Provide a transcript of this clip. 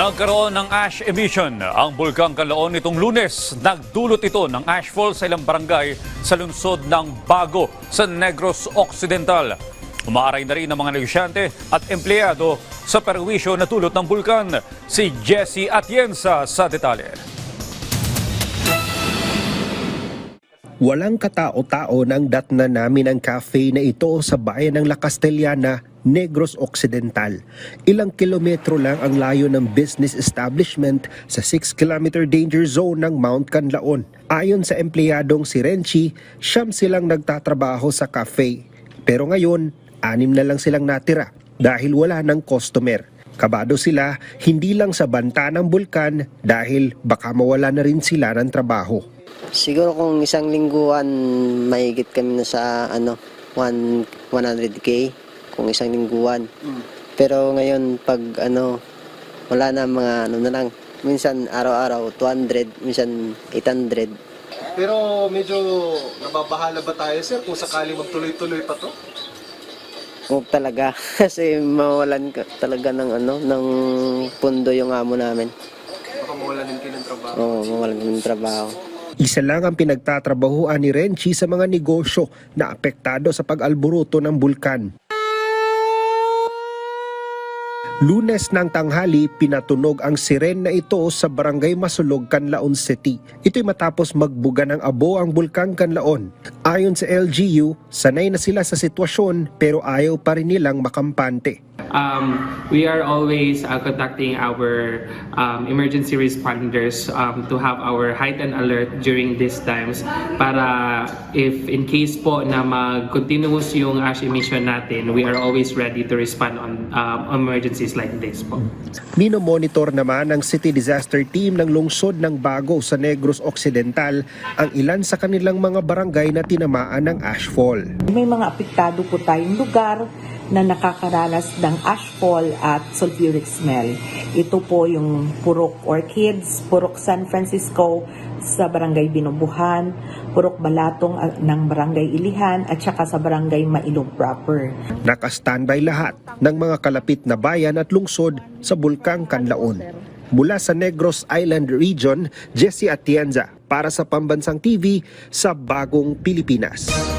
Nagkaroon ng ash emission ang Bulkang Canlaon nitong Lunes. Nagdulot ito ng ashfall sa ilang barangay sa lungsod ng Bago sa Negros Occidental. Umaaray na rin ang mga negosyante at empleyado sa perwisyo na dulot ng bulkan. Si Jessie Atienza sa detalye. Walang katao-tao nang datnan namin ang cafe na ito sa bayan ng La Castellana, Negros Occidental. Ilang kilometro lang ang layo ng business establishment sa 6-kilometer danger zone ng Mount Canlaon. Ayon sa empleyadong si Renchi, 9 silang nagtatrabaho sa cafe. Pero ngayon, 6 na lang silang natira dahil wala ng customer. Kabado sila hindi lang sa banta ng bulkan dahil baka mawala na rin sila ng trabaho. Siguro kung isang lingguan, mahigit kami na sa 100K kung isang lingguan. Pero ngayon pag wala na mga na lang. Minsan araw-araw 200, minsan 800. Pero medyo nababahala ba tayo, sir, kung sakali magtuloy-tuloy pa to? Huwag talaga kasi mawalan ka talaga ng pundo yung amo namin. Baka mawalan din kayo ng trabaho. Oo, mawalan kami ng trabaho. Isa lang ang pinagtatrabahuan ni Renchi sa mga negosyo na apektado sa pag-alburuto ng bulkan. Lunes ng tanghali, pinatunog ang siren na ito sa Barangay Masulog, Canlaon City. Ito'y matapos magbuga ng abo ang Bulkang Canlaon. Ayon sa LGU, sanay na sila sa sitwasyon pero ayaw pa rin nilang makampante. We are always contacting our emergency responders to have our heightened alert during these times para if in case po na mag-continuous yung ash emission natin, we are always ready to respond on emergencies like this po. Minomonitor naman ng City Disaster Team ng lungsod ng Bago sa Negros Occidental ang ilan sa kanilang mga barangay na tinamaan ng ashfall. May mga apektado po tayong lugar na nakakaranas ng ashfall at sulfuric smell. Ito po yung Purok Orchids, Purok San Francisco sa Barangay Binubuhan, Purok Balatong ng Barangay Ilihan at saka sa Barangay Mailog proper. Naka-standby lahat ng mga kalapit na bayan at lungsod sa Bulkang Canlaon. Mula sa Negros Island Region, Jessie Atienza para sa Pambansang TV sa Bagong Pilipinas.